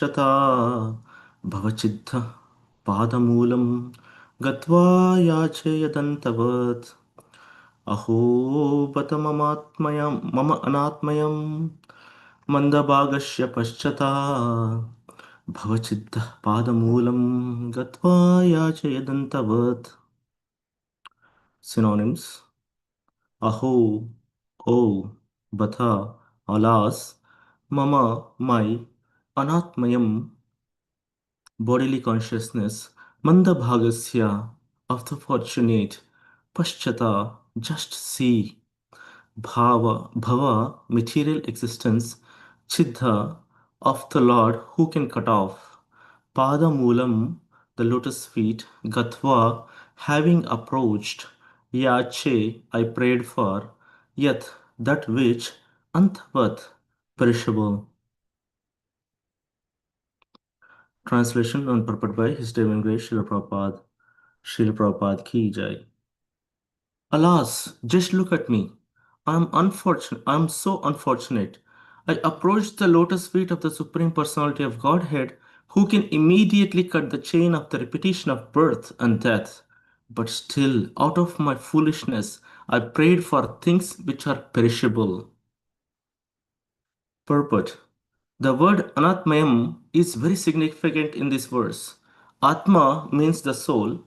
शता भवचिद्ध पादमूलं गत्वा याचेयदन्तवत् अहो बत मम अनात्मयं मन्दभागस्य पश्चाता भवचिद्ध पादमूलं गत्वा याचेयदन्तवत् Synonyms: aho, oh, batha, alas, mama, my, anatmayam, bodily consciousness, mandabhagasya, of the fortunate, paschata, just see, bhava, material existence, chiddha, of the Lord who can cut off, pada moolam, the lotus feet, gatva, having approached, yache, I prayed for, yat, that which, anthavat, perishable. Translation and purport by His Divine Grace Srila Prabhupada. Srila Prabhupada ki jai. Alas, just look at me. I am so unfortunate. I approached the lotus feet of the Supreme Personality of Godhead, who can immediately cut the chain of the repetition of birth and death. But still, out of my foolishness, I prayed for things which are perishable. Purport: the word anatmayam is very significant in this verse. Atma means the soul,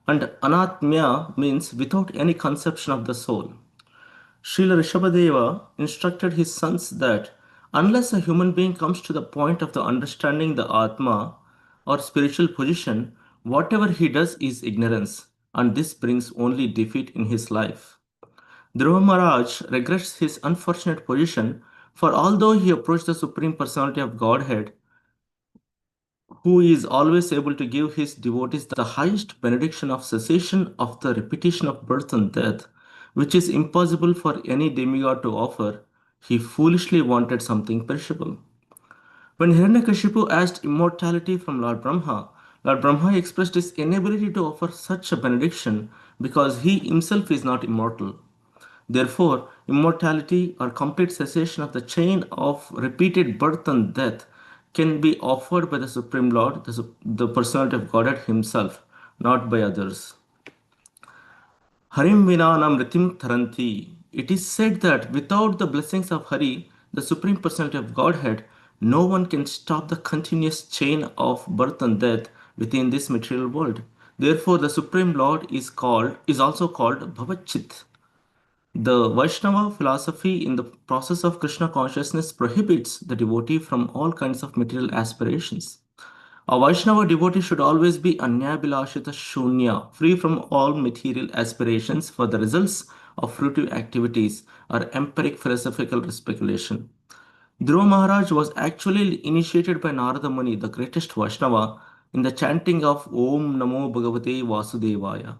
and anatmya means without any conception of the soul. Srila Rishabhadeva instructed his sons that unless a human being comes to the point of the understanding the Atma or spiritual position, whatever he does is ignorance, and this brings only defeat in his life. Dhruva Maharaj regrets his unfortunate position, for although he approached the Supreme Personality of Godhead, who is always able to give his devotees the highest benediction of cessation of the repetition of birth and death, which is impossible for any demigod to offer, he foolishly wanted something perishable. When Hiranyakashipu asked immortality from Lord Brahma expressed his inability to offer such a benediction because he himself is not immortal. Therefore, immortality or complete cessation of the chain of repeated birth and death can be offered by the Supreme Lord, the personality of Godhead Himself, not by others. Harim vina namritim taranti. It is said that without the blessings of Hari, the Supreme Personality of Godhead, no one can stop the continuous chain of birth and death within this material world. Therefore, the Supreme Lord is also called Bhavachit. The Vaishnava philosophy in the process of Krishna consciousness prohibits the devotee from all kinds of material aspirations. A Vaishnava devotee should always be Anyabilashita Shunya, free from all material aspirations for the results of fruitive activities or empiric philosophical speculation. Dhruva Maharaj was actually initiated by Narada Muni, the greatest Vaishnava, in the chanting of Om Namo Bhagavate Vasudevaya.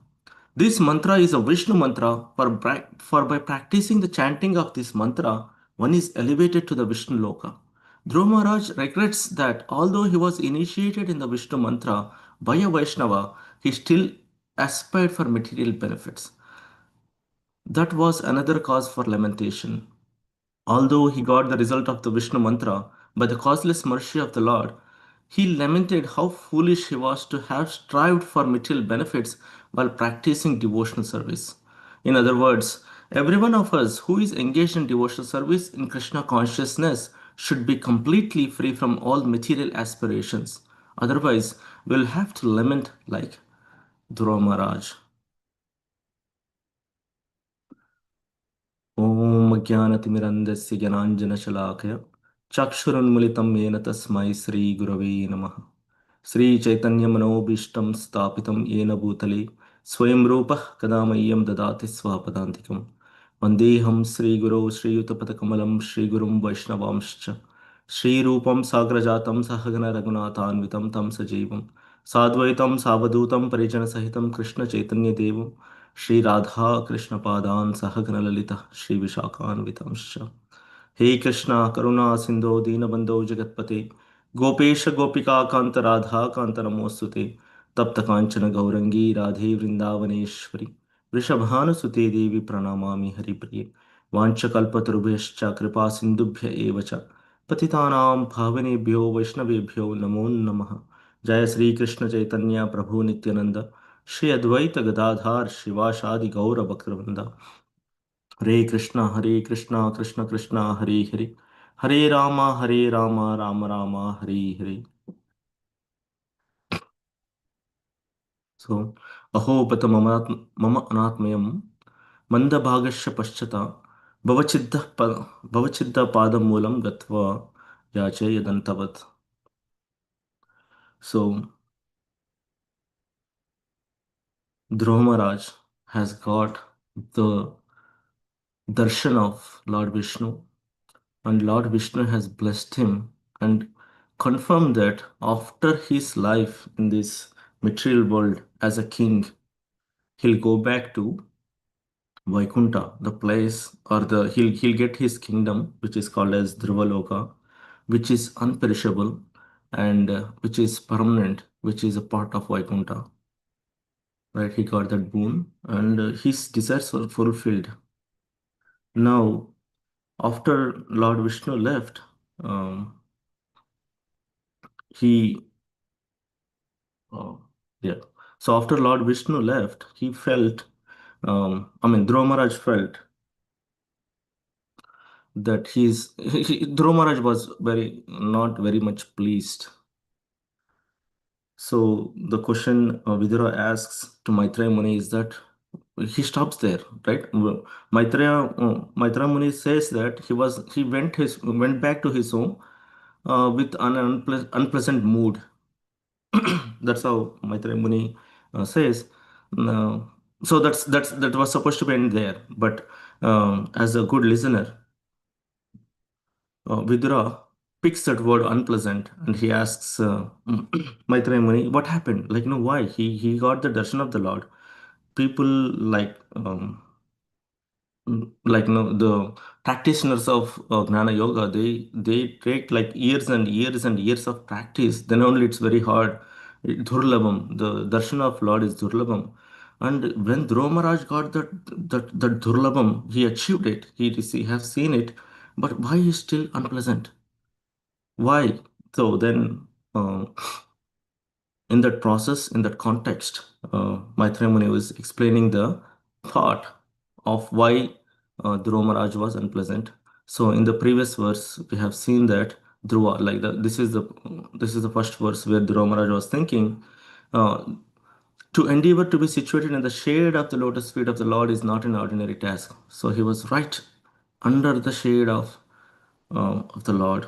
This mantra is a Vishnu mantra, for by practicing the chanting of this mantra, one is elevated to the Vishnu Loka. Dhruva Maharaj regrets that although he was initiated in the Vishnu mantra by a Vaishnava, he still aspired for material benefits. That was another cause for lamentation. Although he got the result of the Vishnu mantra by the causeless mercy of the Lord, he lamented how foolish he was to have strived for material benefits while practicing devotional service. In other words, every one of us who is engaged in devotional service in Krishna consciousness should be completely free from all material aspirations. Otherwise, we'll have to lament like Dhruva Maharaj. ॐ अज्ञानतिमिरन्धस्य ज्ञानाञ्जनशलाकया चक्षुरुन्मिलितं येन तस्मै श्रीगुरवे नमः श्रीचैतन्यमनोभीष्टं स्थापितं येन भूतले स्वयं रूपः कदा मह्यं ददाति स्वपदान्तिकं वन्देऽहं श्रीगुरौ श्रीयुतपदकमलं श्रीगुरुं वैष्णवांश्च श्रीरूपं साग्रजातं सहगण रघुनाथान्वितं तं सजीवं साद्वैतं सावधूतं परिजनसहितं कृष्णचैतन्यदेवं श्रीराधा कृष्णपादान् सहगणललितः श्रीविशाखान्वितंश्च हे कृष्णा करुणा सिन्धो दीनबन्धो जगत्पते गोपेश गोपिका कांत राधा कांत नमोस्तुते तप्त कांचन गौरंगी राधे वृंदावनेश्वरी वृषभानुसुते देवी प्रणमामि हरिप्रिये वाञ्छकल्पतरुभ्यश्च कृपा सिन्धुभ्य एव च पतितानां पावनेभ्यो वैष्णवेभ्यो नमो नमः। जय श्री कृष्ण चैतन्य प्रभु नित्यानंद, श्री अद्वैत गदाधार शिवासादि गौर भक्तवृंद। हरे कृष्णा कृष्ण कृष्णा हरे हरे, हरे राम राम राम हरे हरे। सो अहो बत मम अनात्मयम् मंदभागस्य पश्चाता भवचिद्ध पादमूलं गत्वा याचे यदन्तवत्. So Dhrumaraj has got the darshan of Lord Vishnu, and Lord Vishnu has blessed him and confirmed that after his life in this material world as a king, he'll go back to Vaikunta, the place, or he'll get his kingdom, which is called as Dhruvaloka, which is unperishable and which is permanent, which is a part of Vaikunta. Right? He got that boon, and his desires were fulfilled. Now, after Lord Vishnu left, um, he uh, yeah. So after Lord Vishnu left, he felt, Dhruva Maharaj felt that Dhruva Maharaj was not very much pleased. So the question Vidura asks to Maitreya Muni is that he stops there, right? Maitreya Muni says that he went back to his home with an unpleasant mood. That's how Maitreya Muni says. Uh, so that was supposed to end there, but as a good listener, Vidura picks that word unpleasant and he asks Maitreya Muni, what happened? Like, why? He got the darshan of the Lord. People the practitioners of Gnana Yoga, they take like years and years and years of practice. Then only it's very hard. Durlabham, the darshan of Lord is Durlabham. And when Dhruva Maharaj got that Durlabham, he achieved it. He has seen it. But why is still unpleasant? Why? So then, in that process, in that context, Maitreya Muni was explaining the thought of why Dhruva Maharaj was unpleasant. So in the previous verse, we have seen that Dhruva, this is the first verse where Dhruva Maharaj was thinking, uh, to endeavor to be situated in the shade of the lotus feet of the Lord is not an ordinary task. So he was right under the shade of the Lord.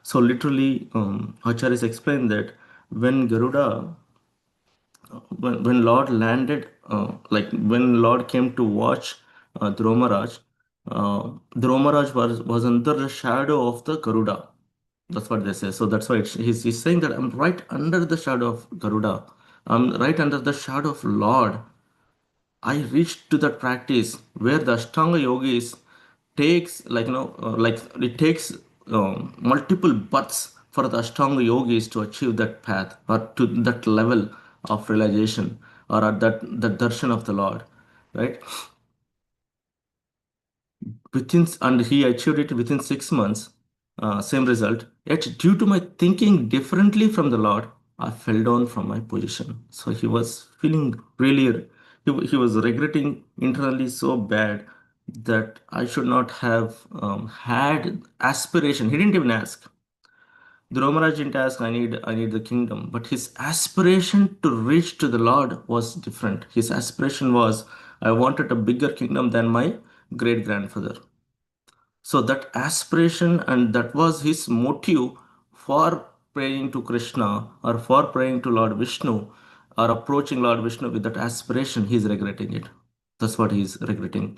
So literally, Acharyas explained that when Garuda, when Lord landed, when Lord came to watch Dhruva Maharaj, Dhruva Maharaj was under the shadow of the Garuda. That's what they say. So that's why he's saying that I'm right under the shadow of Garuda. I'm right under the shadow of Lord. I reached to that practice where the Ashtanga yogis takes it takes multiple births for the Ashtanga yogis to achieve that path or to that level of realization or at that darshan of the Lord, right? And he achieved it within 6 months, same result. Yet due to my thinking differently from the Lord, I fell down from my position. So he was feeling really, he was regretting internally so bad that I should not have had aspiration. He didn't even ask. Dhrumaraj didn't ask, I need the kingdom, but his aspiration to reach to the Lord was different. His aspiration was, I wanted a bigger kingdom than my great grandfather. So that aspiration and that was his motive for praying to Krishna or for praying to Lord Vishnu or approaching Lord Vishnu with that aspiration, he's regretting it. That's what he's regretting.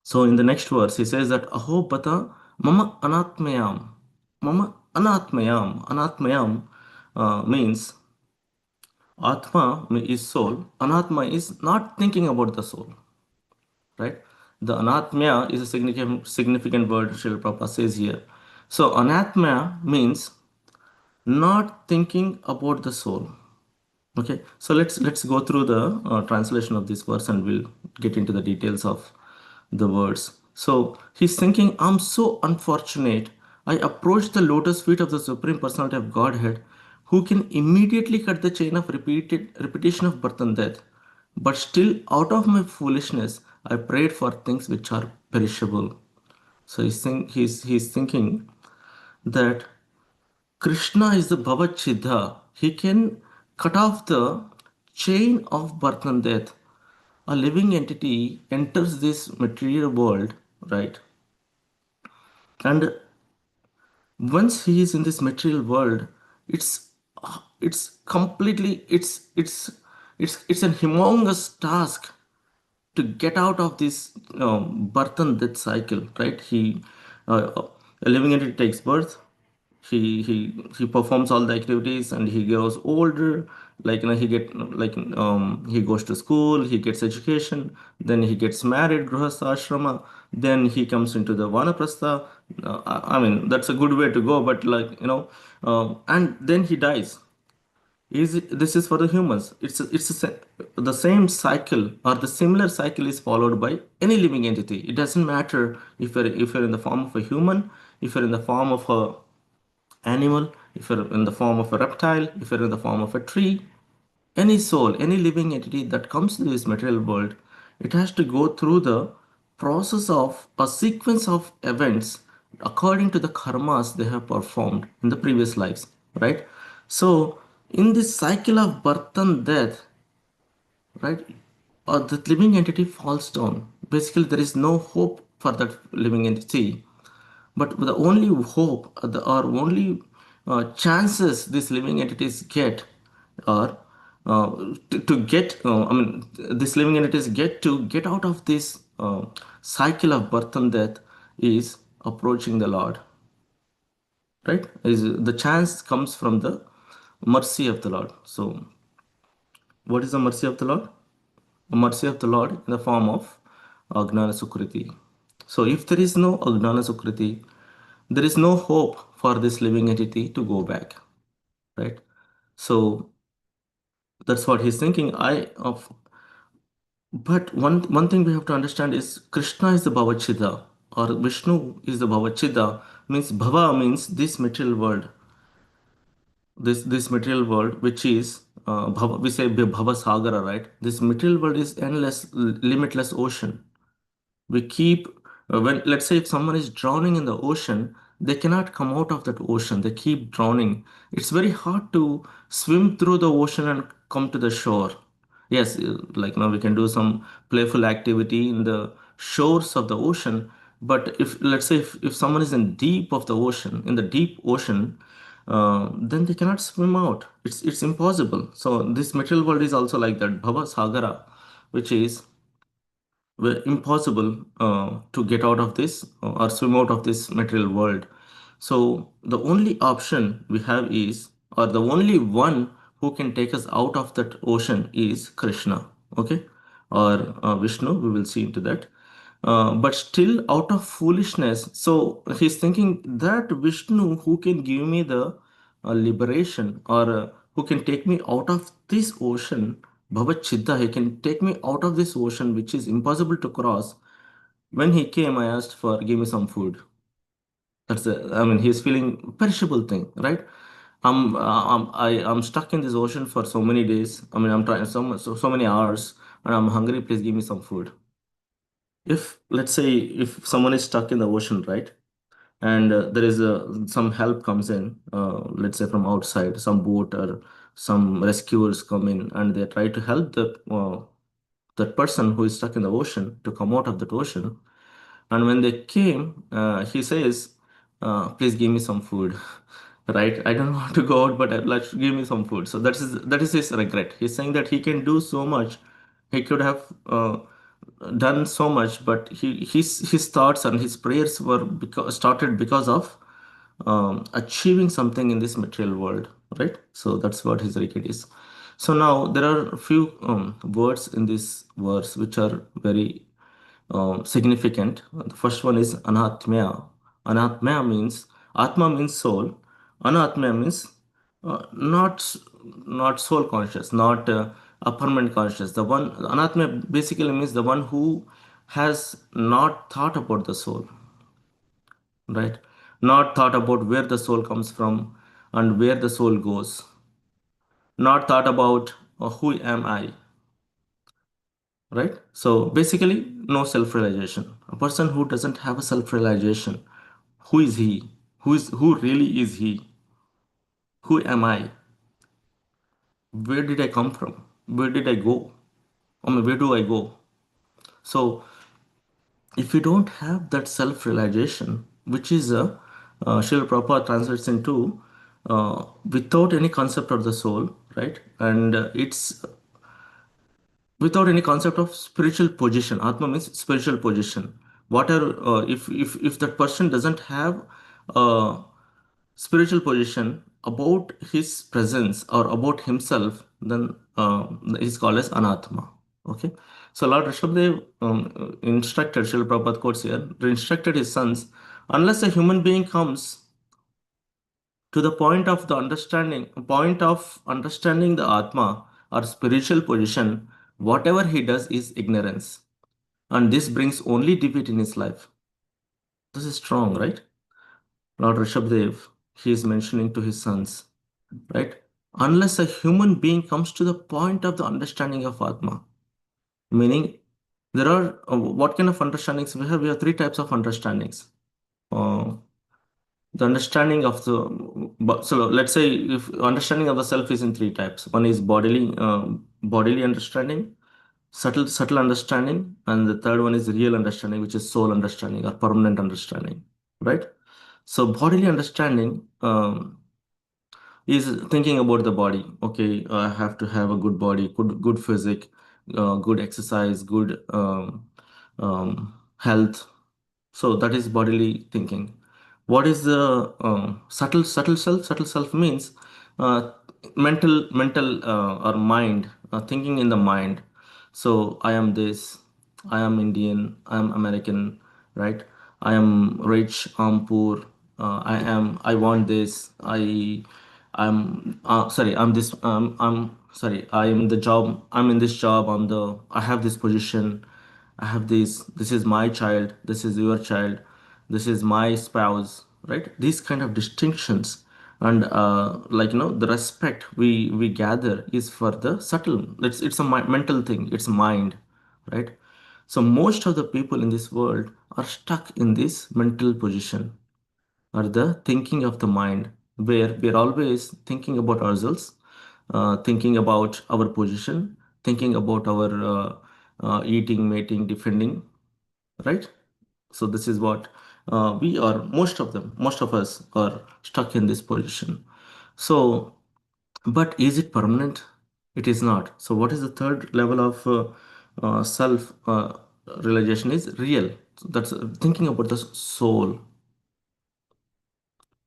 So in the next verse, he says that Aho Pata Mama Anatmayam. Mama Anatmayam. Anatmayam means Atma is soul. Anatma is not thinking about the soul, right? The anatmya is a significant word Srila Prabhupada says here. So anatmya means not thinking about the soul. Okay, so let's go through the translation of this verse and we'll get into the details of the words. So he's thinking, I'm so unfortunate. I approach the lotus feet of the Supreme Personality of Godhead, who can immediately cut the chain of repetition of birth and death. But still, out of my foolishness, I prayed for things which are perishable. So he's thinking that Krishna is the Bhavad He can cut off the chain of birth and death. A living entity enters this material world, right? And once he is in this material world, it's it's completely it's a humongous task to get out of this birth and death cycle, right? A living entity takes birth, he performs all the activities, and he grows older. Like he goes to school, he gets education, then he gets married, grihastha ashrama, then he comes into the vanaprastha. I mean, that's a good way to go, but and then he dies. This is for the humans. The same cycle or the similar cycle is followed by any living entity. It doesn't matter if you're in the form of a human, if you're in the form of a animal, if you're in the form of a reptile, if you're in the form of a tree, any soul, any living entity that comes to this material world, it has to go through the process of a sequence of events according to the karmas they have performed in the previous lives, right? So, in this cycle of birth and death, right, the living entity falls down. Basically, there is no hope for that living entity, but the only hope or only chances these living entities get are to get, I mean, these living entities get out of this cycle of birth and death is approaching the Lord, right? Is the chance comes from the mercy of the Lord. So, what is the mercy of the Lord? The mercy of the Lord in the form of Agnana Sukriti. So, if there is no Agnana Sukriti, there is no hope for this living entity to go back, right? So that's what he's thinking. But one thing we have to understand is Krishna is the Bhavachida, or Vishnu is the Bhavachida. Means Bhava means this material world, this material world, which is Bhava, we say Bhava Sagara, right? This material world is endless, limitless ocean. We keep when let's say if someone is drowning in the ocean, they cannot come out of that ocean. They keep drowning. It's very hard to swim through the ocean and come to the shore. Yes, like now we can do some playful activity in the shores of the ocean, but if let's say if someone is in deep of the ocean, in the deep ocean, then they cannot swim out. It's impossible. So this material world is also like that bhava sagara, which is were impossible to get out of this or swim out of this material world. So the only option we have is, or the only one who can take us out of that ocean is Krishna, okay, or Vishnu. We will see into that. But still, out of foolishness, so he's thinking that Vishnu, who can give me the liberation, or who can take me out of this ocean, Bhavat Chitta, he can take me out of this ocean which is impossible to cross. When he came, I asked for, give me some food. I mean, he's feeling perishable thing, right? I'm stuck in this ocean for so many days. I mean, I'm trying so many hours, and I'm hungry. Please give me some food. If let's say if someone is stuck in the ocean, right, and there is some help comes in, let's say from outside, some boat or some rescuers come in, and they try to help that person who is stuck in the ocean to come out of that ocean. And when they came, he says, "Please give me some food." Right? I don't want to go out, but let's give me some food. So that is his regret. He's saying that he can do so much. He could have done so much, but his thoughts and his prayers were started because of achieving something in this material world, right? So that's what his regret is. So now there are a few words in this verse which are very significant. The first one is anatmya. Anatmya means atma means soul. Anatmya means not soul conscious, not a permanent conscious. The one anatmya basically means the one who has not thought about the soul, right? not thought about where the soul comes from and where the soul goes, not thought about who am I, right? So basically, no self realization. A person who doesn't have a self realization, who is he? Who really is he? Who am I? Where did I come from? Where did I go? I mean, where do I go? So if you don't have that self realization, which is a Srila Prabhupada translates into without any concept of the soul, right? And it's without any concept of spiritual position. Atma means spiritual position. What are if that person doesn't have a spiritual position about his presence or about himself, then he's called as anatma. Okay, so Lord Rishabdev instructed, Srila Prabhupada quotes here, instructed his sons, unless a human being comes to the point of understanding the Atma or spiritual position, whatever he does is ignorance. And this brings only defeat in his life. This is strong, right? Lord Rishabdev, he is mentioning to his sons, right? Unless a human being comes to the point of the understanding of Atma, meaning there are what kind of understandings we have? We have three types of understandings. Uh, the understanding of the so let's say if understanding of the self is in three types. One is bodily understanding, subtle understanding, and the third one is real understanding, which is soul understanding or permanent understanding, right? So bodily understanding is thinking about the body. Okay, I have to have a good body, good physique, good exercise, good health. So that is bodily thinking. What is the subtle self? Subtle self means uh, mental or mind, thinking in the mind. So I am this, I am Indian, I am American, right? I am rich, I'm poor, I want this, I'm sorry, I'm this, I'm sorry, I'm the job, I'm in this job, I have this position, I have this is my child, this is your child, this is my spouse, right? These kind of distinctions and the respect we gather is for the subtle. It's a mental thing. It's mind, right? So most of the people in this world are stuck in this mental position or the thinking of the mind, where we're always thinking about ourselves, thinking about our position, thinking about our eating, mating, defending, right? So this is what we are, most of us are stuck in this position. So, but is it permanent? It is not. So what is the third level of self realization is real. So that's thinking about the soul.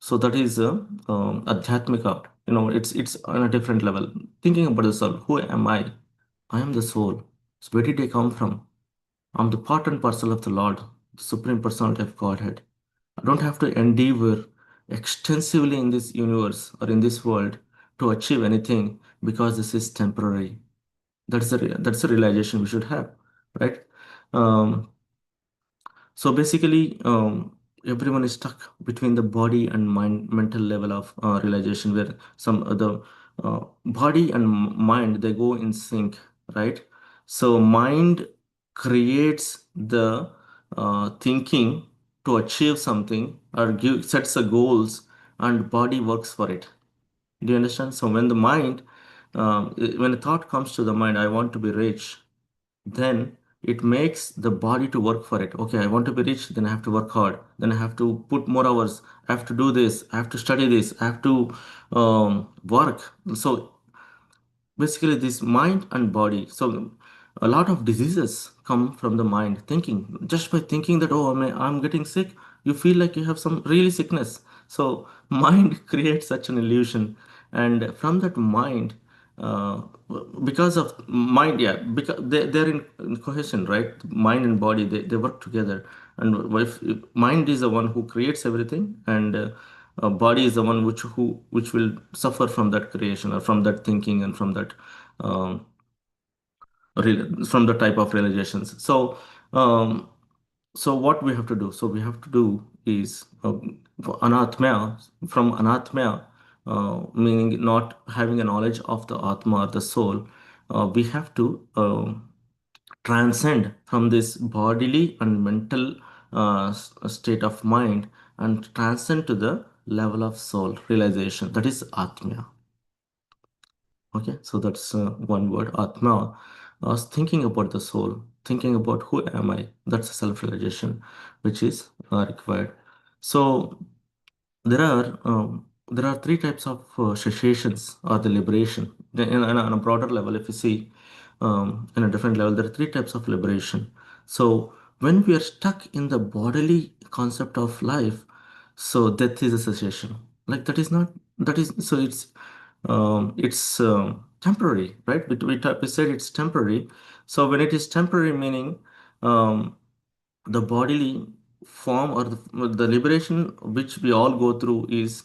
So that is adhyatmika. It's on a different level. Thinking about the soul. Who am I? I am the soul. So where did I come from? I'm the part and parcel of the Lord, the Supreme Personality of Godhead. I don't have to endeavor extensively in this universe or in this world to achieve anything because this is temporary. That's the realization we should have, right? Um, so basically, everyone is stuck between the body and mind, mental level of realization, where some other body and mind they go in sync, right? So mind creates the thinking to achieve something or sets the goals, and body works for it. Do you understand? So when the mind, when a thought comes to the mind, I want to be rich, then it makes the body to work for it. Okay, I want to be rich, then I have to work hard, then I have to put more hours, I have to do this, I have to study this, I have to work. So basically this mind and body, so a lot of diseases come from the mind thinking. Just by thinking that, oh, I'm getting sick, you feel like you have some really sickness. So mind creates such an illusion, and from that mind, uh, because of mind, yeah, because they're in cohesion, right? Mind and body, they work together. And if mind is the one who creates everything, and body is the one which will suffer from that creation or from that thinking and from that um, from the type of realizations. So um, so what we have to do? So we have to do is anatmaya, from anatmaya, meaning not having a knowledge of the atma or the soul. We have to transcend from this bodily and mental state of mind and transcend to the level of soul realization. That is atmaya. Okay, so that's one word, Atma. Thinking about the soul, thinking about who am I. That's a self-realization, which is required. So there are three types of cessations or the liberation. On a broader level, if you see in a different level, there are three types of liberation. So when we are stuck in the bodily concept of life, so death is a cessation. Like that is not that is so it's temporary, right? We said it's temporary. So when it is temporary, meaning um, the bodily form or the liberation which we all go through is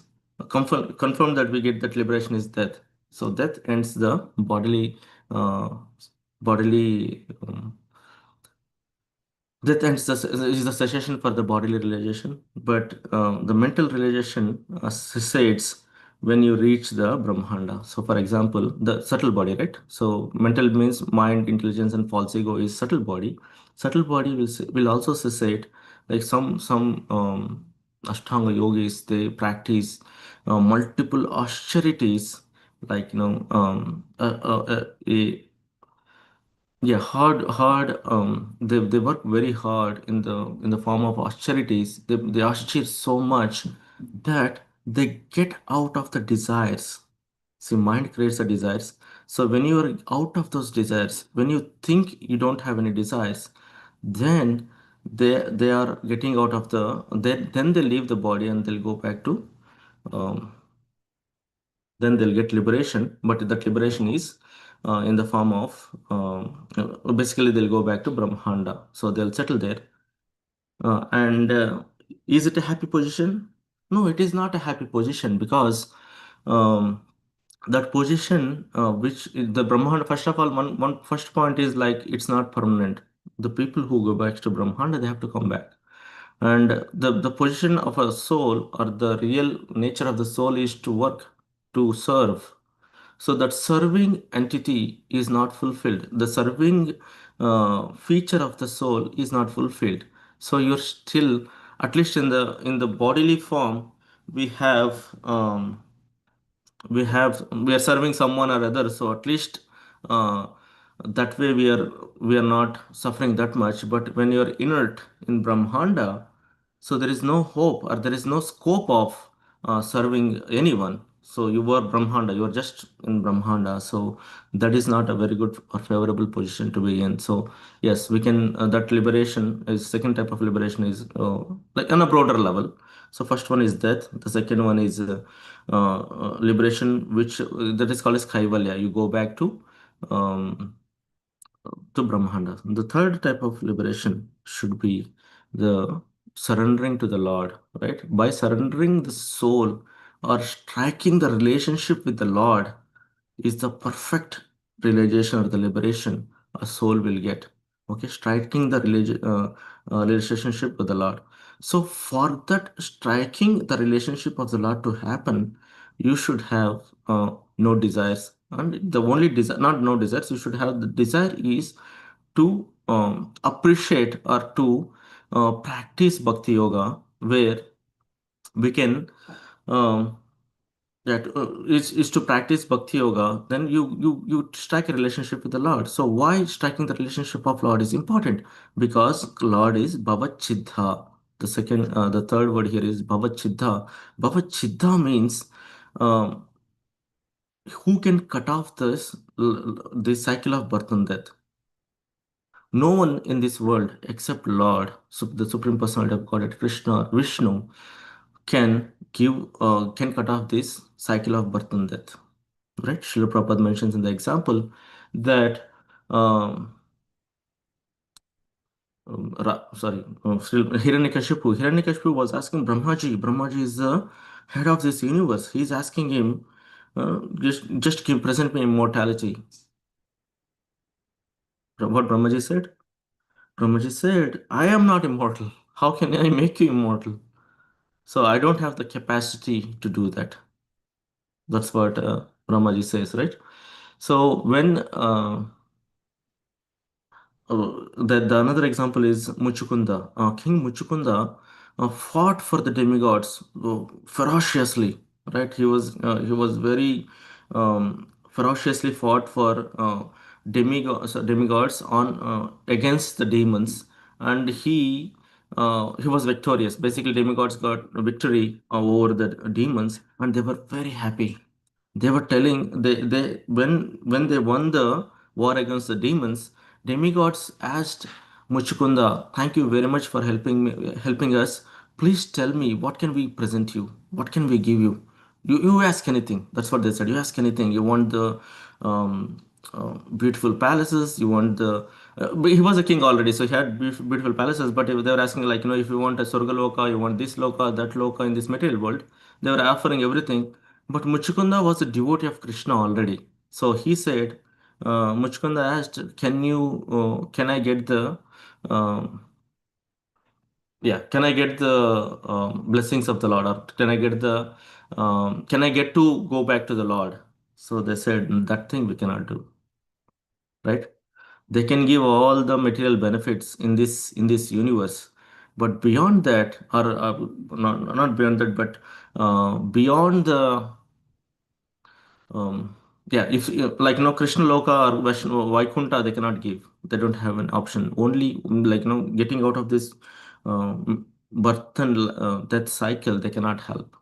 confirm that we get that liberation is death. So death ends the uh, bodily that ends is the cessation for the bodily realization, but the mental realization cessates when you reach the Brahmanda. So, for example, the subtle body, right? So, mental means mind, intelligence, and false ego is subtle body. Subtle body will also cessate. Like some Ashtanga yogis, they practice multiple austerities, like a yeah, hard. They work very hard in the form of austerities. They austere so much that they get out of the desires. See, mind creates the desires. So when you are out of those desires, when you think you don't have any desires, then they are getting out of the. Then they leave the body and they'll go back to um, then they'll get liberation, but that liberation is in the form of basically they'll go back to Brahmanda. So they'll settle there. And is it a happy position? No, it is not a happy position because um, that position, which the Brahmanda, first of all, one first point is like it's not permanent. The people who go back to Brahmanda, they have to come back. And the position of a soul or the real nature of the soul is to work, to serve, so that serving entity is not fulfilled. The serving feature of the soul is not fulfilled. So you're still, at least in the bodily form, we have we are serving someone or other. So at least uh, that way we are not suffering that much. But when you're inert in Brahmanda, so there is no hope or there is no scope of serving anyone. So you were Brahmanda, you are just in Brahmanda. So that is not a very good or favorable position to be in. So yes, we can that liberation is second type of liberation is like on a broader level. So first one is death. The second one is liberation, which that is called as kaivalya. You go back um, to Brahmanda. The third type of liberation should be the surrendering to the Lord, right? By surrendering the soul or striking the relationship with the Lord is the perfect realization or the liberation a soul will get. Okay, striking the relationship with the Lord. So, for that striking the relationship of the Lord to happen, you should have no desires. And the only desire, not no desires, you should have the desire is to appreciate or to practice bhakti yoga, where we can um, is to practice bhakti yoga. Then you strike a relationship with the Lord. So why striking the relationship of Lord is important? Because Lord is Bhavachiddha. The third word here is Bhavachiddha. Bhavachiddha means um, who can cut off this cycle of birth and death. No one in this world except Lord, the Supreme Personality of Godhead, Krishna, Vishnu, can cut off this cycle of birth and death. Right? Srila Prabhupada mentions in the example that um, Hiranyakashipu was asking Brahmaji. Brahmaji is the head of this universe. He's asking him, present me immortality. What Brahmaji said? Brahmaji said, I am not immortal. How can I make you immortal? So I don't have the capacity to do that. That's what Ramaji says, right? So when the another example is Muchukunda. King Muchukunda fought for the demigods ferociously, right? He was very ferociously fought for demigods on against the demons, and he was victorious. Basically, demigods got victory over the demons, and they were very happy. They were telling they when they won the war against the demons, demigods asked Muchukunda, "Thank you very much for helping us. Please tell me, what can we present you? What can we give you? You ask anything." That's what they said. You ask anything. You want the beautiful palaces. You want the but he was a king already, so he had beautiful palaces. But if they were asking, like, if you want a Sorgaloka, you want this loka, that loka in this material world, they were offering everything. But Muchukunda was a devotee of Krishna already. So he said, Muchukunda asked, can I get the, um, yeah, can I get the blessings of the Lord? Or can I get to go back to the Lord? So they said, that thing we cannot do, right? They can give all the material benefits in this universe, but beyond that, or not beyond that, but beyond the yeah, if like Krishna Loka or Vaikuntha, they cannot give. They don't have an option. Only like getting out of this birth and death cycle, they cannot help.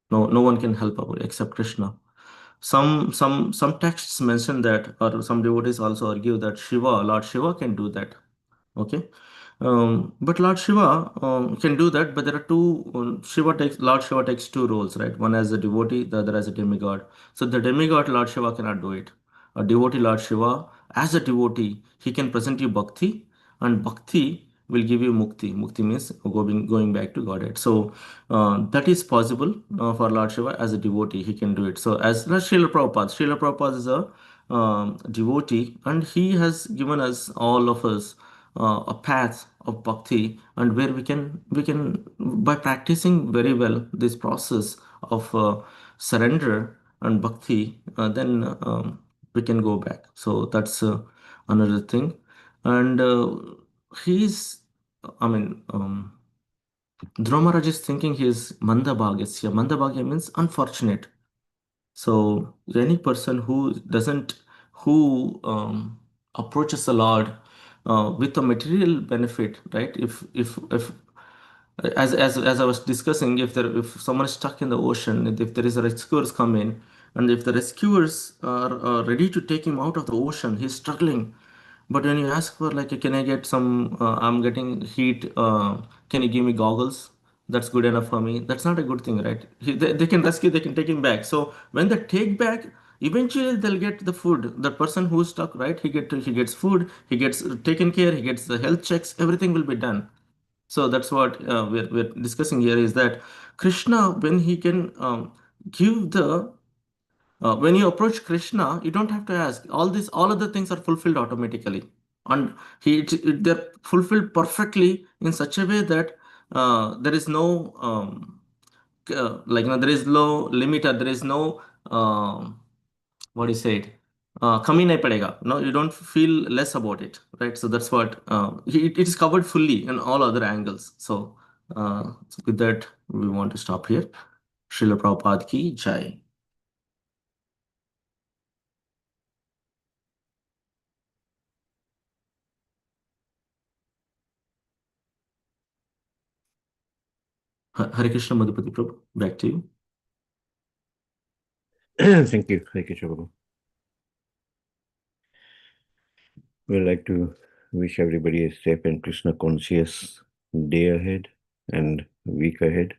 No one can help about except Krishna. Some texts mention that, or some devotees also argue that Lord Shiva can do that. Okay. But Lord Shiva can do that, but there are two. Lord Shiva takes two roles, right? One as a devotee, the other as a demigod. So the demigod Lord Shiva cannot do it. A devotee Lord Shiva, as a devotee, he can present you bhakti, and bhakti will give you mukti. Mukti means going back to Godhead. So that is possible for Lord Shiva as a devotee. He can do it. So as Srila Prabhupada is a devotee, and he has given us, all of us, a path of bhakti, and where we can by practicing very well this process of surrender and bhakti, then we can go back. So that's another thing. And he's I mean Dhrumaraj is thinking he's mandabhagyasya. Mandabhagya means unfortunate. So any person who approaches the Lord with a material benefit, right? If as I was discussing, if someone is stuck in the ocean, if there is a rescuers come in, and if the rescuers are ready to take him out of the ocean, he's struggling. But when you ask for, like, can I get some, I'm getting heat, can you give me goggles? That's good enough for me. That's not a good thing, right? They can rescue, they can take him back. So when they take back, eventually they'll get the food. The person who's stuck, right? He gets food, he gets taken care, he gets the health checks, everything will be done. So that's what we're discussing here, is that Krishna, when he can give the when you approach Krishna, you don't have to ask. All other things are fulfilled automatically, and they're fulfilled perfectly in such a way that there is no there is no limit, or there is no what do you say it, kami nahi padega. No, you don't feel less about it, right? So that's what it is covered fully in all other angles. So with that, we want to stop here. Srila Prabhupada ki jai. Hare Krishna, Madhupati Prabhu, back to you. Thank you, Prabhu. We'd like to wish everybody a safe and Krishna conscious day ahead and week ahead.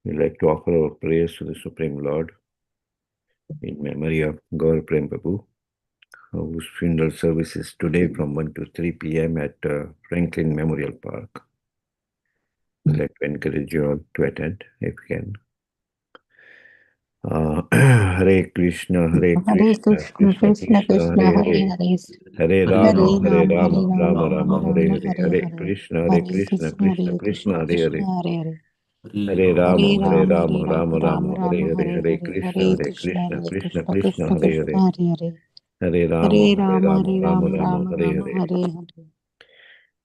We'd like to offer our prayers to the Supreme Lord in memory of Gaur Prem Prabhu, whose funeral service is today from 1 to 3 p.m. at Franklin Memorial Park. We'd like to encourage you all to attend if you can. Hare Krishna, Hare Krishna, Krishna Krishna, Hare Hare, Hare Rama, Rama, Rama Hare Hare, Hare Krishna, Krishna Krishna, Hare Hare. Hare Hare Ram, Rama, Hare Hare Hare Rama, Ram, Rama, Hare Rama Rama, Rama, Rama Hare Rama, Hare, Hare Hare Hare, Krishna, Hare Hare Krishna, Krishna, Hare Krishna Krishna, Krishna, Krishna Hare Hare, Krishna, Hare Hare. Hare Rama, Hare Hare Rama, Rama, Hare Rama Rama, Rama, Rama Hare Rama, Hare. Hare Hare.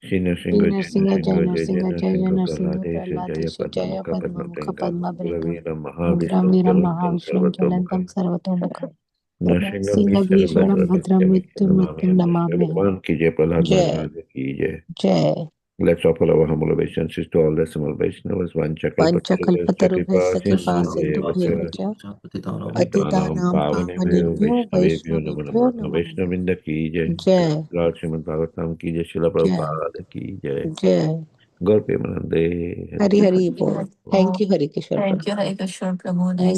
Shri Jai Nrsinga, Jai Narsinga, Jai Nrsinga, Jai Jai Narsinga, Jai Jai Nrsinga, Narsinga, Prahlades, Jaya Prahlades, Padma Jaya Mukha Padma Padma Mukha Bhringam, Padma Bhringam, Mudravira Mudram Mahavishnu, Viram Chalantam Mahavishram Sarvatomukham, Jalantam Sarvatomukham. Nrsinga Narsinga Bhishana Bhishwaram Bhadra Bhadram Nitya Mrityum Namami, Mrityum Krishna Namamyaham. Bhagwan ki Jai, Prahlad Jai, Maharaj ki Jai. Jai. Let's offer our humble obeisances to all the small Vaishnavas, Vanchakalpatarubhascha Kripa Panchakalpatarubhasya Jai kripa Shri Sindhu Ram sindhu Bhakti Devasya Vinay bhyo Pacha Patitanam Patitanam Patitanam Pavanebhyo Pavanebhyo Vaishnavebhyo Namo Vaishnavebhyo Namo Namo Namo. Vaishnavinda ki Jai, Jai, Lord Srimad Bhagavatam ki Jai, Srila Jai, Prabhupada ki Jai, Jai. Gaur Premanande Hari. Hari Hari Bol. Thank you, Hari Kishore Thank Prabhu. you, Hare Krishna Prabhu. Thank